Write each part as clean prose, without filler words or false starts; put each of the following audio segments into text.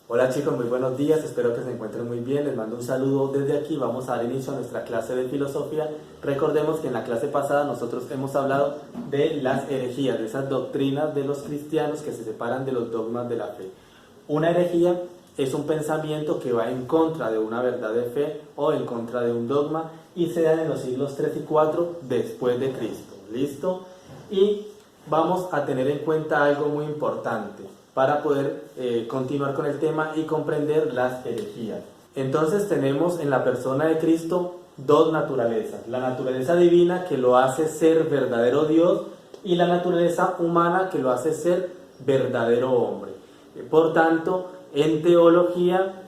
Hola chicos, muy buenos días, espero que se encuentren muy bien, les mando un saludo desde aquí, vamos a dar inicio a nuestra clase de filosofía. Recordemos que en la clase pasada nosotros hemos hablado de las herejías, de esas doctrinas de los cristianos que se separan de los dogmas de la fe. Una herejía es un pensamiento que va en contra de una verdad de fe o en contra de un dogma y se dan en los siglos 3 y 4 después de Cristo, ¿listo? Y vamos a tener en cuenta algo muy importante para poder continuar con el tema y comprender las herejías. Entonces tenemos en la persona de Cristo dos naturalezas, la naturaleza divina que lo hace ser verdadero Dios y la naturaleza humana que lo hace ser verdadero hombre. Por tanto, en teología,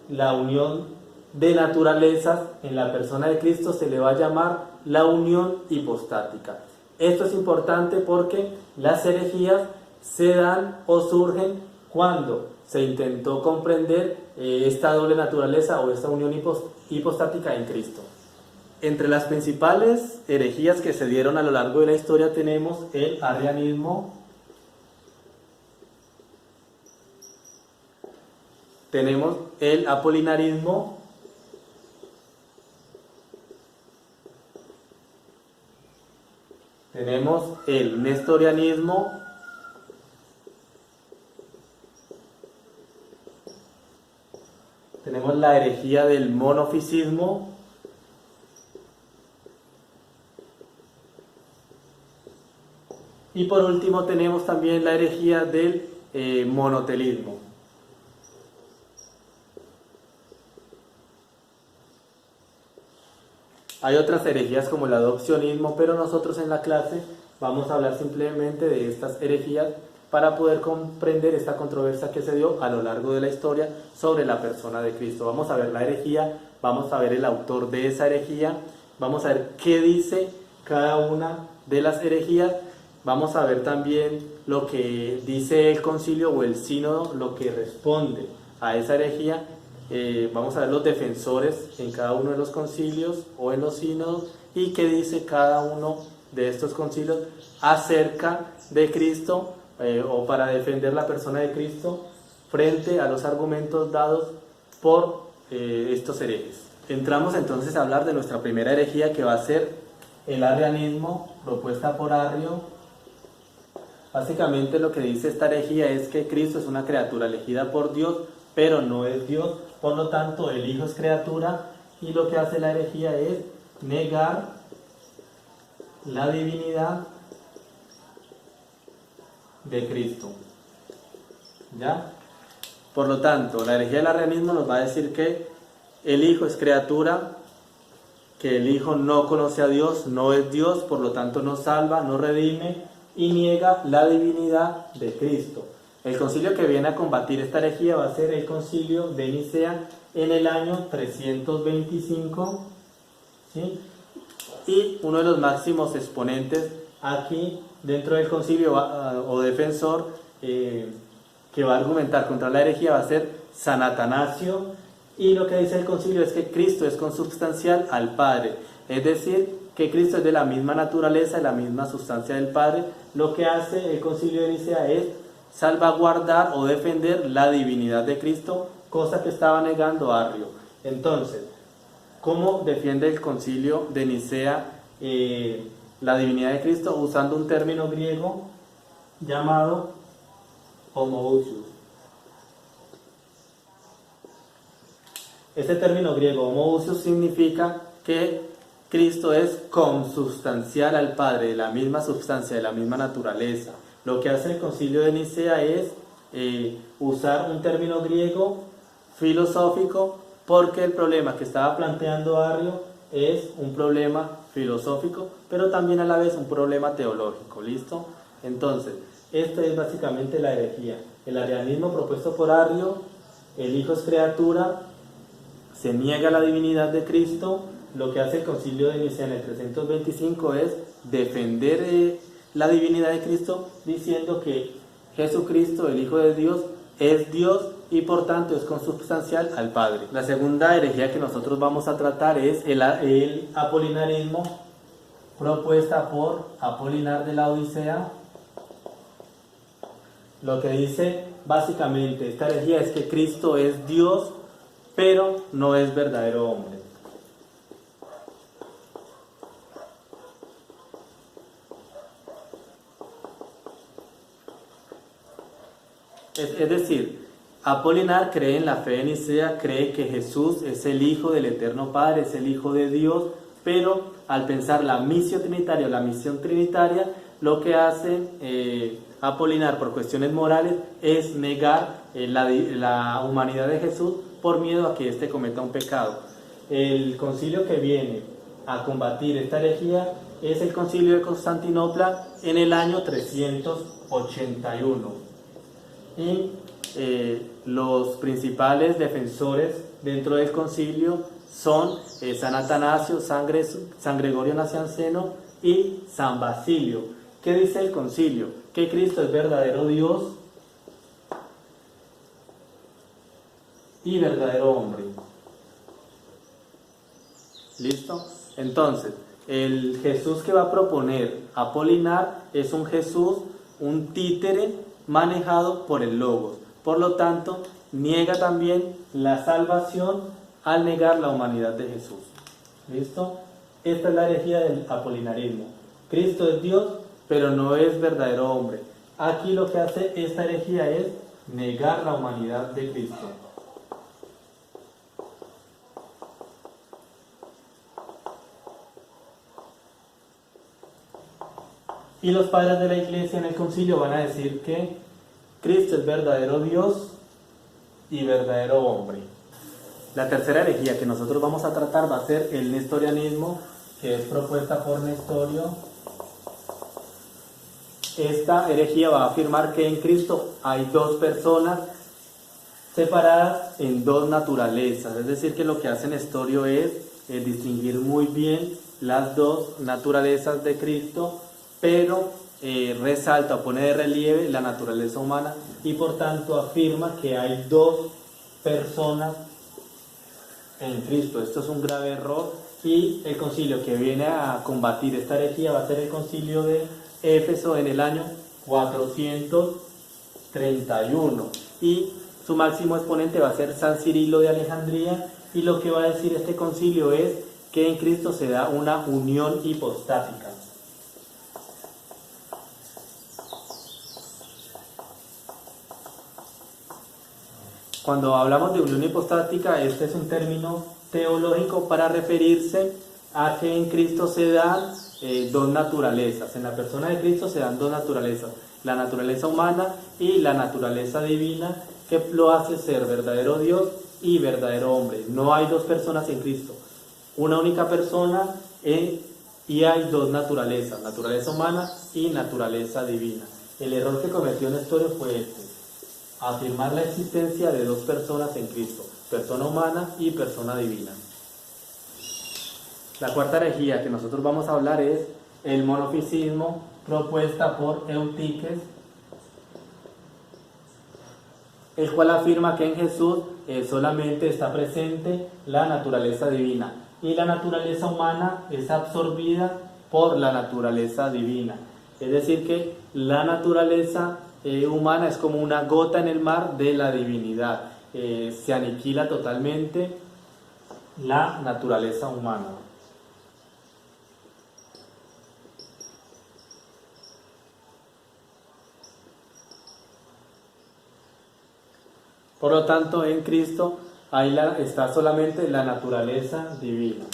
la unión de naturalezas en la persona de Cristo se le va a llamar la unión hipostática. Esto es importante porque las herejías se dan o surgen cuando se intentó comprender esta doble naturaleza o esta unión hipostática en Cristo. Entre las principales herejías que se dieron a lo largo de la historia tenemos el arrianismo, tenemos el apolinarismo, tenemos el nestorianismo, tenemos la herejía del monofisismo y por último tenemos también la herejía del monotelismo. Hay otras herejías como el adopcionismo, pero nosotros en la clase vamos a hablar simplemente de estas herejías para poder comprender esta controversia que se dio a lo largo de la historia sobre la persona de Cristo. Vamos a ver la herejía, vamos a ver el autor de esa herejía, vamos a ver qué dice cada una de las herejías, vamos a ver también lo que dice el concilio o el sínodo, lo que responde a esa herejía. Vamos a ver los defensores en cada uno de los concilios o en los sínodos y qué dice cada uno de estos concilios acerca de Cristo o para defender la persona de Cristo frente a los argumentos dados por estos herejes. Entramos entonces a hablar de nuestra primera herejía, que va a ser el arrianismo, propuesta por Arrio. Básicamente lo que dice esta herejía es que Cristo es una criatura elegida por Dios, pero no es Dios, por lo tanto el Hijo es criatura, y lo que hace la herejía es negar la divinidad de Cristo. ¿Ya? Por lo tanto, la herejía del arrianismo nos va a decir que el Hijo es criatura, que el Hijo no conoce a Dios, no es Dios, por lo tanto no salva, no redime y niega la divinidad de Cristo. El concilio que viene a combatir esta herejía va a ser el concilio de Nicea en el año 325, ¿sí? Y uno de los máximos exponentes aquí dentro del concilio o defensor que va a argumentar contra la herejía va a ser San Atanasio, y lo que dice el concilio es que Cristo es consubstancial al Padre, es decir, que Cristo es de la misma naturaleza y la misma sustancia del Padre. Lo que hace el concilio de Nicea es salvaguardar o defender la divinidad de Cristo, cosa que estaba negando Arrio. Entonces, ¿cómo defiende el concilio de Nicea la divinidad de Cristo? Usando un término griego llamado homoousios. Este término griego homoousios significa que Cristo es consubstancial al Padre, de la misma sustancia, de la misma naturaleza. Lo que hace el concilio de Nicea es usar un término griego filosófico, porque el problema que estaba planteando Arrio es un problema filosófico, pero también a la vez un problema teológico. ¿Listo? Entonces, esta es básicamente la herejía. El arrianismo propuesto por Arrio: el Hijo es criatura, se niega la divinidad de Cristo. Lo que hace el concilio de Nicea en el 325 es defender la divinidad de Cristo, diciendo que Jesucristo, el Hijo de Dios, es Dios y por tanto es consubstancial al Padre. La segunda herejía que nosotros vamos a tratar es el apolinarismo, propuesta por Apolinar de la Odisea. Lo que dice básicamente esta herejía es que Cristo es Dios, pero no es verdadero hombre. Es decir, Apolinar cree en la fe de Nicea, cree que Jesús es el Hijo del Eterno Padre, es el Hijo de Dios, pero al pensar la misión trinitaria, lo que hace Apolinar por cuestiones morales es negar la humanidad de Jesús por miedo a que éste cometa un pecado. El concilio que viene a combatir esta herejía es el concilio de Constantinopla en el año 381. Y los principales defensores dentro del concilio son San Atanasio, San Gregorio Nacianceno y San Basilio. ¿Qué dice el concilio? Que Cristo es verdadero Dios y verdadero hombre. ¿Listo? Entonces, el Jesús que va a proponer Apolinar es un Jesús, un títere manejado por el Logos. Por lo tanto, niega también la salvación al negar la humanidad de Jesús. ¿Listo? Esta es la herejía del apolinarismo. Cristo es Dios, pero no es verdadero hombre. Aquí lo que hace esta herejía es negar la humanidad de Cristo. Y los padres de la iglesia en el concilio van a decir que Cristo es verdadero Dios y verdadero hombre. La tercera herejía que nosotros vamos a tratar va a ser el nestorianismo, que es propuesta por Nestorio. Esta herejía va a afirmar que en Cristo hay dos personas separadas en dos naturalezas. Es decir, que lo que hace Nestorio es distinguir muy bien las dos naturalezas de Cristo, pero resalta o pone de relieve la naturaleza humana y por tanto afirma que hay dos personas en Cristo. Esto es un grave error y el concilio que viene a combatir esta herejía va a ser el concilio de Éfeso en el año 431 y su máximo exponente va a ser San Cirilo de Alejandría, y lo que va a decir este concilio es que en Cristo se da una unión hipostática. Cuando hablamos de unión hipostática, este es un término teológico para referirse a que en Cristo se dan dos naturalezas. En la persona de Cristo se dan dos naturalezas, la naturaleza humana y la naturaleza divina, que lo hace ser verdadero Dios y verdadero hombre. No hay dos personas en Cristo, una única persona y hay dos naturalezas, naturaleza humana y naturaleza divina. El error que cometió Nestorio fue este: afirmar la existencia de dos personas en Cristo, persona humana y persona divina. La cuarta herejía que nosotros vamos a hablar es el monofisismo, propuesta por Eutiques, el cual afirma que en Jesús solamente está presente la naturaleza divina y la naturaleza humana es absorbida por la naturaleza divina. Es decir, que la naturaleza humana es como una gota en el mar de la divinidad. Se aniquila totalmente la naturaleza humana. Por lo tanto, en Cristo está solamente la naturaleza divina.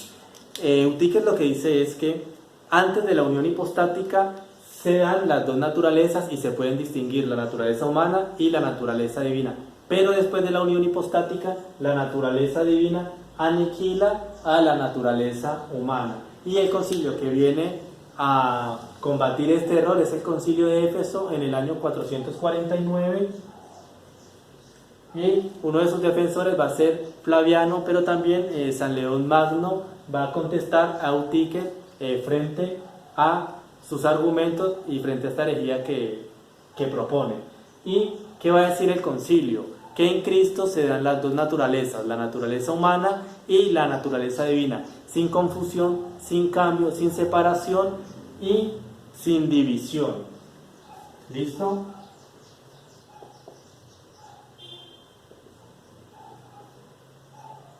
Eutiques lo que dice es que antes de la unión hipostática se dan las dos naturalezas y se pueden distinguir la naturaleza humana y la naturaleza divina. Pero después de la unión hipostática, la naturaleza divina aniquila a la naturaleza humana. Y el concilio que viene a combatir este error es el concilio de Éfeso en el año 449. Y uno de sus defensores va a ser Flaviano, pero también San León Magno va a contestar a Eutiques frente a sus argumentos y frente a esta herejía que propone. ¿Y qué va a decir el concilio? Que en Cristo se dan las dos naturalezas, la naturaleza humana y la naturaleza divina, sin confusión, sin cambio, sin separación y sin división. ¿Listo?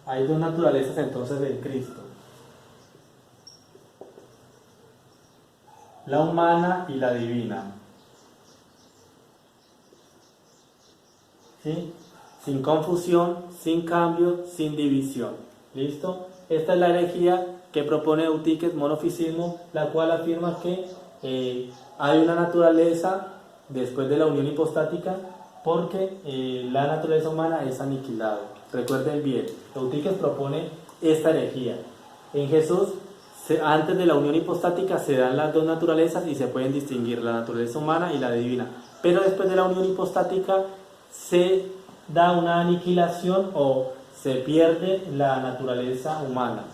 Hay dos naturalezas entonces en Cristo, la humana y la divina. ¿Sí? Sin confusión, sin cambio, sin división. ¿Listo? Esta es la herejía que propone Eutíquez, monofisismo, la cual afirma que hay una naturaleza después de la unión hipostática porque la naturaleza humana es aniquilada. Recuerden bien, Eutíquez propone esta herejía. En Jesús, antes de la unión hipostática se dan las dos naturalezas y se pueden distinguir la naturaleza humana y la divina. Pero después de la unión hipostática se da una aniquilación o se pierde la naturaleza humana.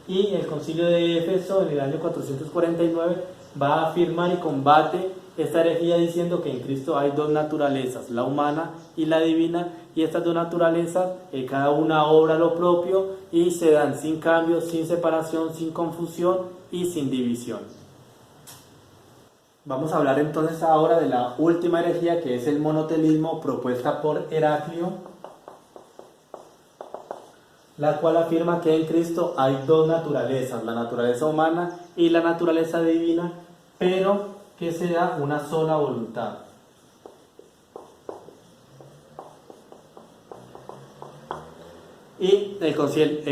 Y el concilio de Éfeso en el año 449 va a afirmar y combate esta herejía diciendo que en Cristo hay dos naturalezas, la humana y la divina, y estas dos naturalezas cada una obra lo propio y se dan sin cambio, sin separación, sin confusión y sin división. Vamos a hablar entonces ahora de la última herejía, que es el monotelismo, propuesta por Heraclio, la cual afirma que en Cristo hay dos naturalezas, la naturaleza humana y la naturaleza divina, pero que se da una sola voluntad. Y el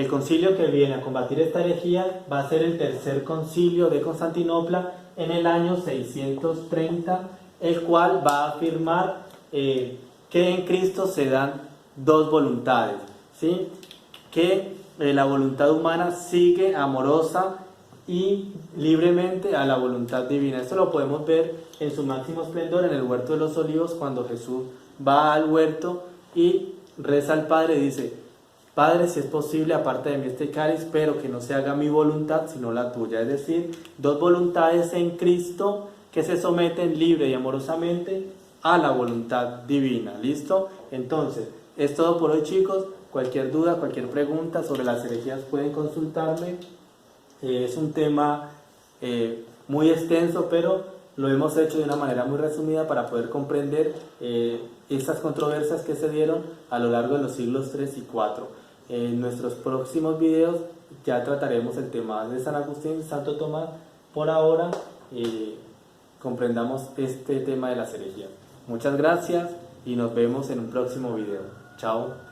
concilio que viene a combatir esta herejía va a ser el tercer concilio de Constantinopla en el año 630, el cual va a afirmar que en Cristo se dan dos voluntades, ¿sí? Que la voluntad humana sigue amorosa y libremente a la voluntad divina. Esto lo podemos ver en su máximo esplendor en el huerto de los olivos, cuando Jesús va al huerto y reza al Padre y dice: Padre, si es posible, aparte de mí este cáliz, pero que no se haga mi voluntad, sino la tuya. Es decir, dos voluntades en Cristo que se someten libre y amorosamente a la voluntad divina. ¿Listo? Entonces, es todo por hoy, chicos. Cualquier duda, cualquier pregunta sobre las herejías pueden consultarme. Es un tema muy extenso, pero lo hemos hecho de una manera muy resumida para poder comprender estas controversias que se dieron a lo largo de los siglos 3 y 4. En nuestros próximos videos ya trataremos el tema de San Agustín, Santo Tomás. Por ahora comprendamos este tema de las herejías. Muchas gracias y nos vemos en un próximo video. Chao.